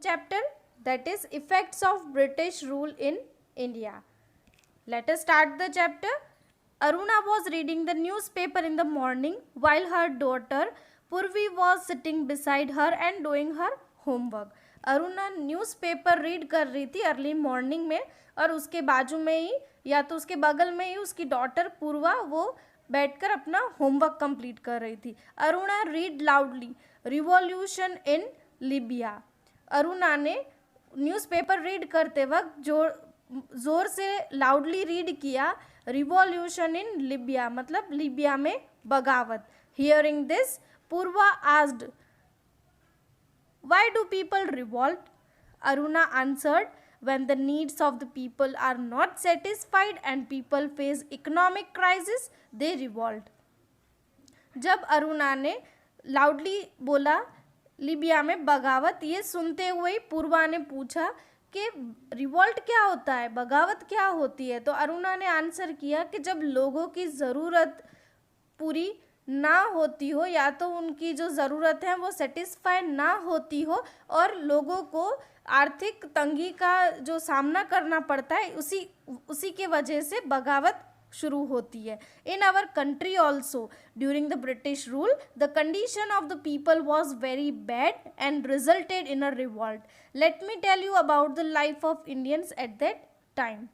chapter, that is effects of British rule in India. Let us start the chapter. Aruna was reading the newspaper in the morning while her daughter Purvi was sitting beside her and doing her homework. Aruna newspaper read कर रही थी early morning में, और उसके बाजू में ही या तो उसके बगल में ही उसकी डॉटर पूर्वा वो बैठकर अपना होमवर्क कंप्लीट कर रही थी. Aruna read loudly revolution in Libya. Aruna ने न्यूज़पेपर रीड करते वक्त ज़ोर से लाउडली रीड किया रिवॉल्यूशन इन लीबिया, मतलब लीबिया में बगावत. Hearing this Purva asked, why do people revolt? Aruna answered, when the needs of the people are not satisfied and people face economic crisis, they revolt. जब अरुणा ने loudly बोला Libya में बगावत, ये सुनते हुए ही पूर्वा ने पूछा कि रिवॉल्ट क्या होता है, बगावत क्या होती है. तो अरुणा ने आंसर किया कि जब लोगों की ज़रूरत पूरी ना होती हो, या तो उनकी जो ज़रूरत है वो सेटिस्फाई ना होती हो और लोगों को आर्थिक तंगी का जो सामना करना पड़ता है, उसी के वजह से बगावत शुरू होती है. In our country also during the British rule the condition of the people was very bad and resulted in a revolt. Let me tell you about the life of Indians at that time.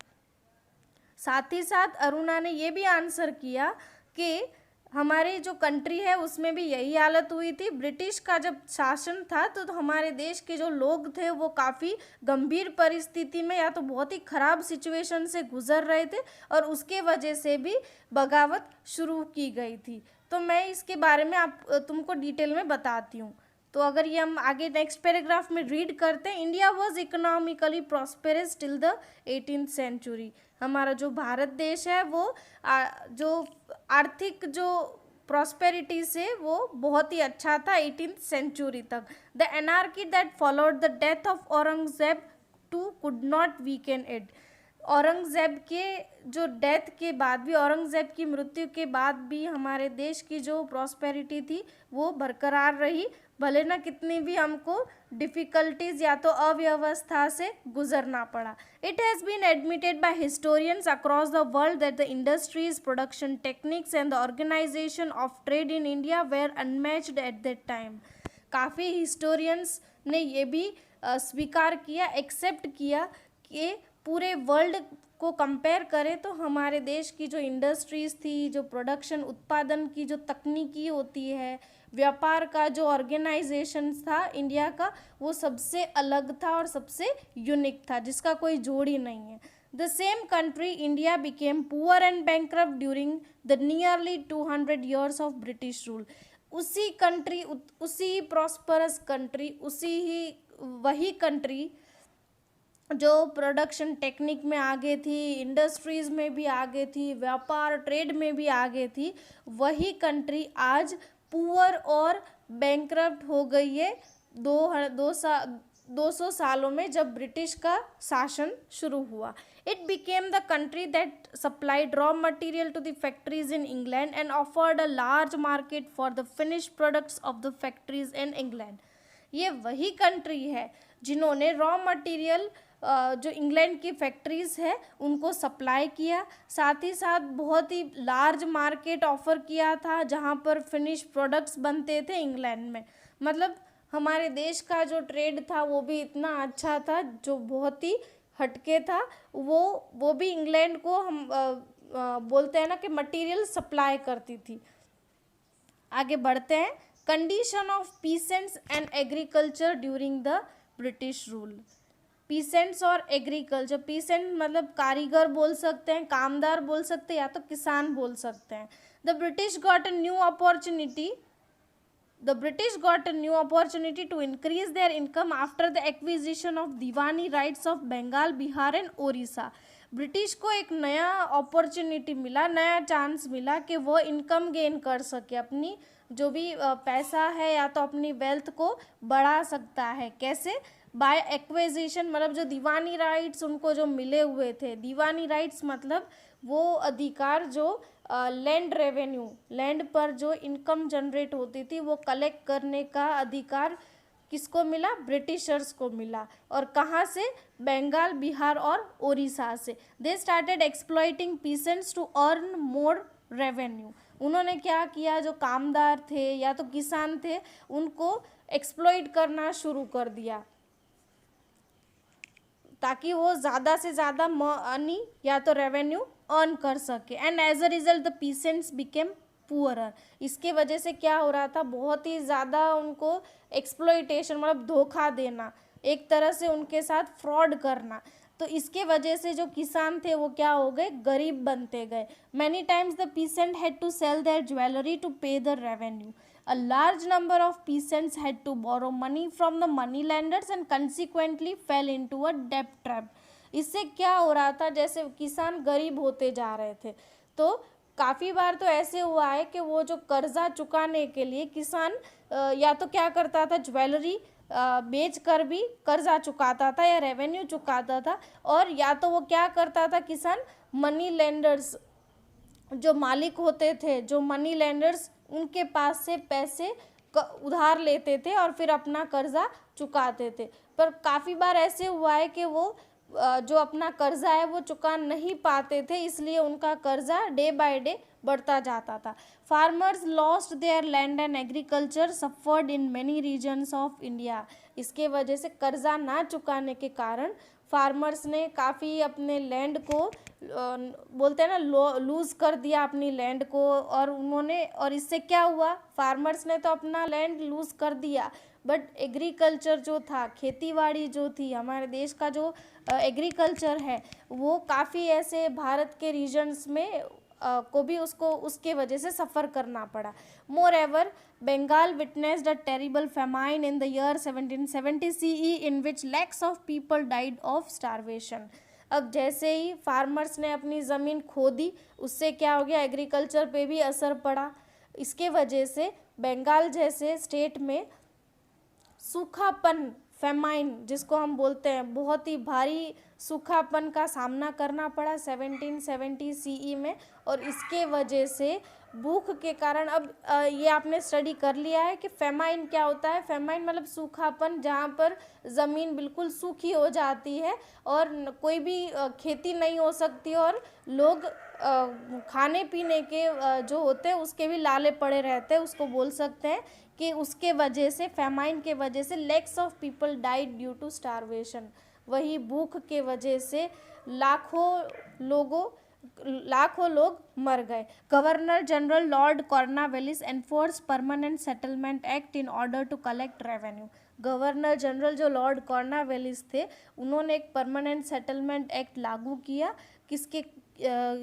साथ ही साथ अरुणा ने ये भी answer किया कि हमारी जो कंट्री है उसमें भी यही हालत हुई थी. ब्रिटिश का जब शासन था तो हमारे देश के जो लोग थे वो काफ़ी गंभीर परिस्थिति में या तो बहुत ही ख़राब सिचुएशन से गुजर रहे थे, और उसके वजह से भी बगावत शुरू की गई थी. तो मैं इसके बारे में तुमको डिटेल में बताती हूँ. तो अगर ये हम आगे नेक्स्ट पैराग्राफ में रीड करते हैं, India was economically prosperous till the 18th century. हमारा जो भारत देश है वो जो आर्थिक जो प्रॉस्पेरिटी से वो बहुत ही अच्छा था 18th सेंचुरी तक. The anarchy that followed the death of Aurangzeb too could not weaken it. Aurangzeb के जो डेथ के बाद भी, औरंगजेब की मृत्यु के बाद भी हमारे देश की जो प्रॉस्पेरिटी थी वो बरकरार रही, भले ना कितनी भी हमको डिफ़िकल्टीज़ या तो अव्यवस्था से गुजरना पड़ा. It has been admitted by historians across the world that the industries, production techniques and the organisation of trade in India were unmatched at that time. काफ़ी हिस्टोरियंस ने ये भी स्वीकार किया, एक्सेप्ट किया कि पूरे वर्ल्ड को कंपेयर करें तो हमारे देश की जो इंडस्ट्रीज़ थी, जो प्रोडक्शन उत्पादन की जो तकनीकी होती है, व्यापार का जो ऑर्गेनाइजेशन था इंडिया का, वो सबसे अलग था और सबसे यूनिक था, जिसका कोई जोड़ ही नहीं है. The same country India became poor and bankrupt during the nearly 200 years of British rule. उसी कंट्री, उसी प्रॉस्परस कंट्री, वही कंट्री जो प्रोडक्शन टेक्निक में आगे थी, इंडस्ट्रीज़ में भी आगे थी, व्यापार ट्रेड में भी आगे थी, वही कंट्री आज पुअर और बैंकरप्ट हो गई है 200 सालों में जब ब्रिटिश का शासन शुरू हुआ. It became the country that supplied raw material to the factories in England and offered a large market for the finished products of the factories in England. ये वही कंट्री है जिन्होंने रॉ मटेरियल जो England की factories है उनको supply किया, साथ ही साथ बहुत ही लार्ज मार्केट ऑफ़र किया था जहाँ पर फिनिश प्रोडक्ट्स बनते थे इंग्लैंड में. मतलब हमारे देश का जो ट्रेड था वो भी इतना अच्छा था, जो बहुत ही हटके था, वो भी इंग्लैंड को हम बोलते हैं ना कि मटेरियल सप्लाई करती थी. आगे बढ़ते हैं. Condition of peasants and agriculture during the British rule. Peasants और एग्रीकल्चर, पीसेंट मतलब कारीगर बोल सकते हैं, कामदार बोल सकते हैं, या तो किसान बोल सकते हैं. The British got a new opportunity to increase their income after the acquisition of Diwani rights of Bengal, Bihar and Odisha. British को एक नया अपॉर्चुनिटी मिला, नया चांस मिला कि वो इनकम गेन कर सके, अपनी जो भी पैसा है या तो अपनी वेल्थ को बढ़ा सकता है. कैसे? बाय एक्विजिशन, मतलब जो दीवानी राइट्स उनको जो मिले हुए थे. दीवानी राइट्स मतलब वो अधिकार जो लैंड रेवेन्यू, लैंड पर जो इनकम जनरेट होती थी वो कलेक्ट करने का अधिकार किसको मिला? ब्रिटिशर्स को मिला। और कहाँ से? बंगाल, बिहार और उड़ीसा से। They started exploiting peasants to earn more revenue. उन्होंने क्या किया? जो कामदार थे या तो किसान थे, उनको एक्सप्लॉइट करना शुरू कर दिया ताकि वो ज़्यादा से ज़्यादा मनी या तो रेवेन्यू अर्न कर सके। And as a result the peasants became poorer. इसके वजह से क्या हो रहा था? बहुत ही ज़्यादा उनको एक्सप्लॉइटेशन, मतलब धोखा देना, एक तरह से उनके साथ फ्रॉड करना। तो इसके वजह से जो किसान थे वो क्या हो गए? गरीब बनते गए। Many times the peasant had to sell their jewellery to pay the revenue. A large number of peasants had to borrow money from the money lenders and consequently fell into a debt trap. इससे क्या हो रहा था? जैसे किसान गरीब होते जा रहे थे, तो काफ़ी बार तो ऐसे हुआ है कि वो जो कर्जा चुकाने के लिए किसान या तो क्या करता था? ज्वेलरी बेच कर भी कर्जा चुकाता था या रेवेन्यू चुकाता था, और या तो वो क्या करता था? किसान मनी लेंडर्स, जो मालिक होते थे, जो मनी लेंडर्स, उनके पास से पैसे उधार लेते थे और फिर अपना कर्जा चुकाते थे। पर काफ़ी बार ऐसे हुआ है कि वो जो अपना कर्जा है वो चुका नहीं पाते थे, इसलिए उनका कर्जा डे बाय डे बढ़ता जाता था। Farmers lost their land and agriculture suffered in many regions of India. इसके वजह से कर्जा ना चुकाने के कारण फार्मर्स ने काफ़ी अपने लैंड को बोलते हैं ना, लूज़ कर दिया अपनी लैंड को। और इससे क्या हुआ? फार्मर्स ने तो अपना लैंड लूज़ कर दिया, बट एग्रीकल्चर जो था, खेतीबाड़ी जो थी, हमारे देश का जो एग्रीकल्चर है, वो काफ़ी ऐसे भारत के रीजन्स में को भी उसके वजह से सफ़र करना पड़ा। Moreover Bengal witnessed a terrible famine in the year 1770 CE in which lakhs of people died of starvation. अब जैसे ही फार्मर्स ने अपनी ज़मीन खो दी, उससे क्या हो गया? एग्रीकल्चर पे भी असर पड़ा। इसके वजह से बंगाल जैसे स्टेट में सूखापन, फेमाइन जिसको हम बोलते हैं, बहुत ही भारी सूखापन का सामना करना पड़ा 1770 CE में। और इसके वजह से भूख के कारण, अब ये आपने स्टडी कर लिया है कि फेमाइन क्या होता है। फेमाइन मतलब सूखापन, जहाँ पर ज़मीन बिल्कुल सूखी हो जाती है और कोई भी खेती नहीं हो सकती, और लोग खाने पीने के जो होते हैं उसके भी लाले पड़े रहते हैं। उसको बोल सकते हैं कि उसके वजह से, फेमाइन के वजह से lakhs of people died due to starvation. वही भूख के वजह से लाखों लोग मर गए। Governor general lord Cornwallis enforce permanent settlement act in order to collect revenue. Governor general जो लॉर्ड कॉर्नवालिस थे, उन्होंने एक परमानेंट सेटलमेंट एक्ट लागू किया। किसके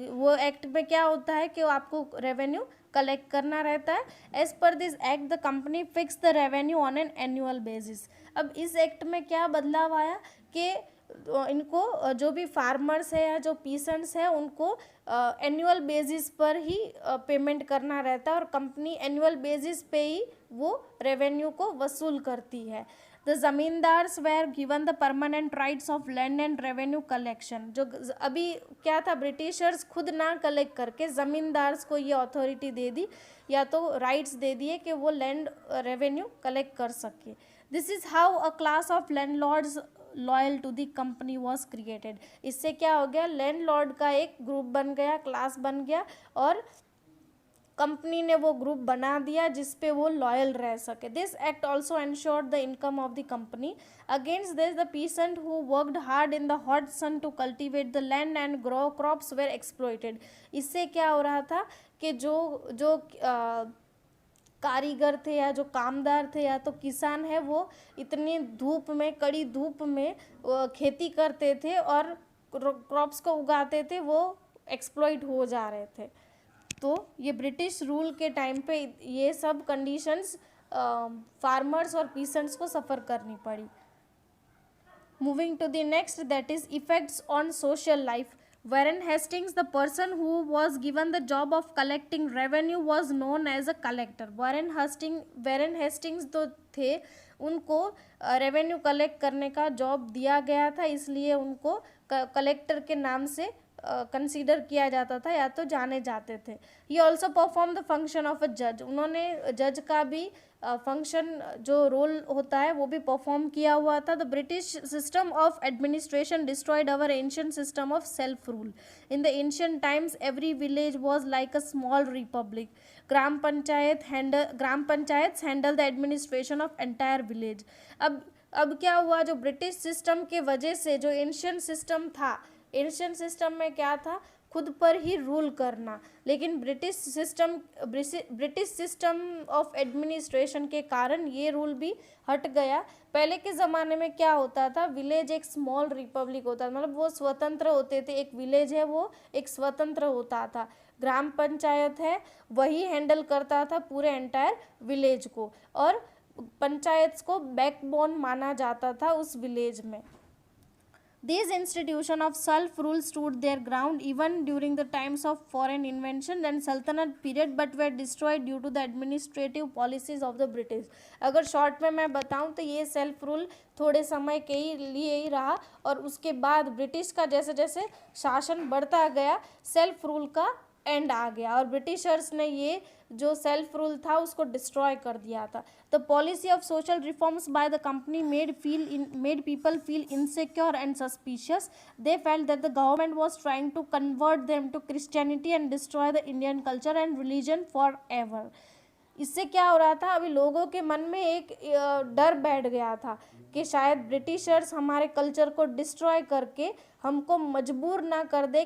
वो एक्ट में क्या होता है कि आपको रेवेन्यू कलेक्ट करना रहता है। As per this act the company fix the revenue on an annual basis. अब इस एक्ट में क्या बदलाव आया कि इनको, जो भी फार्मर्स है या जो पीसेंट्स है, उनको एनुअल बेसिस पर ही पेमेंट करना रहता है, और कंपनी एनुअल बेसिस पे ही वो रेवेन्यू को वसूल करती है। The zamindars were given the permanent rights of land and revenue collection. जो अभी क्या था, ब्रिटिशर्स खुद ना कलेक्ट करके ज़मींदार्स को ये अथॉरिटी दे दी, या तो राइट्स दे दिए कि वो लैंड रेवेन्यू कलेक्ट कर सके। This is how a class of landlords loyal to the company was created. इससे क्या हो गया? लैंडलॉर्ड का एक ग्रुप बन गया, क्लास बन गया, और कंपनी ने वो ग्रुप बना दिया जिस पे वो लॉयल रह सके। This act also ensured the income of the company. Against this the peasant who worked hard in the hot sun to cultivate the land and grow crops were exploited. इससे क्या हो रहा था कि जो कारीगर थे या जो कामदार थे या तो किसान है, वो इतनी धूप में, कड़ी धूप में खेती करते थे और क्रॉप्स को उगाते थे, वो एक्सप्लॉइट हो जा रहे थे। तो ये ब्रिटिश रूल के टाइम पे ये सब कंडीशंस फार्मर्स और पीसेंट्स को सफ़र करनी पड़ी। Moving to the next, that is effects on social life. Warren Hastings, the person who was given the job of collecting revenue, was known as a collector. Warren Hastings तो थे, उनको revenue collect करने का job दिया गया था, इसलिए उनको कलेक्टर के नाम से कंसीडर किया जाता था या तो जाने जाते थे। He also perform the function of a जज, उन्होंने जज का भी फंक्शन जो रोल होता है वो भी परफॉर्म किया हुआ था। The British system of administration destroyed our ancient system of self rule. In the ancient times every village was like a small Republic. Gram panchayat handle the administration of entire village. अब क्या हुआ, जो British system के वजह से जो ancient system था, ancient system में क्या था, खुद पर ही रूल करना, लेकिन ब्रिटिश सिस्टम ऑफ एडमिनिस्ट्रेशन के कारण ये रूल भी हट गया। पहले के ज़माने में क्या होता था, विलेज एक स्मॉल रिपब्लिक होता था, मतलब वो स्वतंत्र होते थे, एक विलेज है वो एक स्वतंत्र होता था। ग्राम पंचायत है वही हैंडल करता था पूरे एंटायर विलेज को, और पंचायत को बैकबोन माना जाता था उस विलेज में। These institutions of self-rule stood their ground even during the times of foreign invasion and Sultanate period, but were destroyed due to the administrative policies of the British. अगर short में मैं बताऊं तो ये सेल्फ रूल थोड़े समय के ही लिए ही रहा, और उसके बाद ब्रिटिश का जैसे जैसे शासन बढ़ता गया, सेल्फ रूल का एंड आ गया, और ब्रिटिशर्स ने ये जो सेल्फ रूल था उसको डिस्ट्रॉय कर दिया था। The policy of social reforms by the company made people feel insecure and suspicious. They felt that the government was trying to convert them to Christianity and destroy the Indian culture and religion forever. इससे क्या हो रहा था, अभी लोगों के मन में एक डर बैठ गया था कि शायद ब्रिटिशर्स हमारे कल्चर को डिस्ट्रॉय करके हमको मजबूर ना कर दे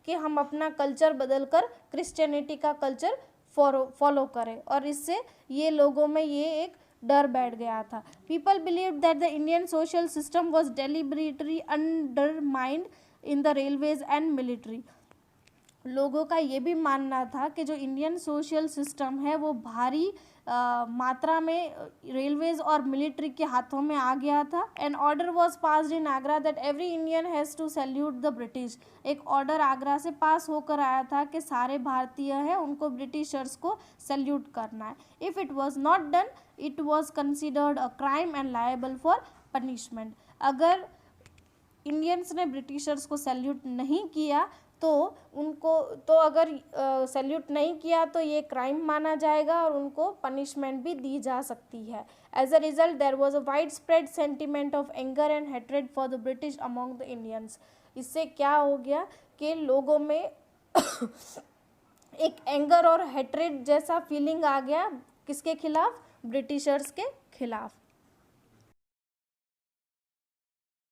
कि हम अपना कल्चर बदलकर क्रिश्चियनिटी का कल्चर फॉलो करें, और इससे ये लोगों में ये एक डर बैठ गया था। People believe that the Indian social system was deliberately undermined in the railways and military. लोगों का ये भी मानना था कि जो इंडियन सोशल सिस्टम है वो भारी मात्रा में रेलवेज और मिलिट्री के हाथों में आ गया था। An order was passed in Agra that every Indian has to salute the British. एक ऑर्डर आगरा से पास होकर आया था कि सारे भारतीय हैं उनको ब्रिटिशर्स को सैल्यूट करना है। If it was not done it was considered a crime and liable for punishment. अगर इंडियंस ने ब्रिटिशर्स को सैल्यूट नहीं किया तो अगर सैल्यूट नहीं किया तो ये क्राइम माना जाएगा और उनको पनिशमेंट भी दी जा सकती है। As a result there was a widespread sentiment of anger and hatred for the British among the Indians. इससे क्या हो गया कि लोगों में एक एंगर और हेट्रेड जैसा फीलिंग आ गया, किसके खिलाफ, ब्रिटिशर्स के खिलाफ।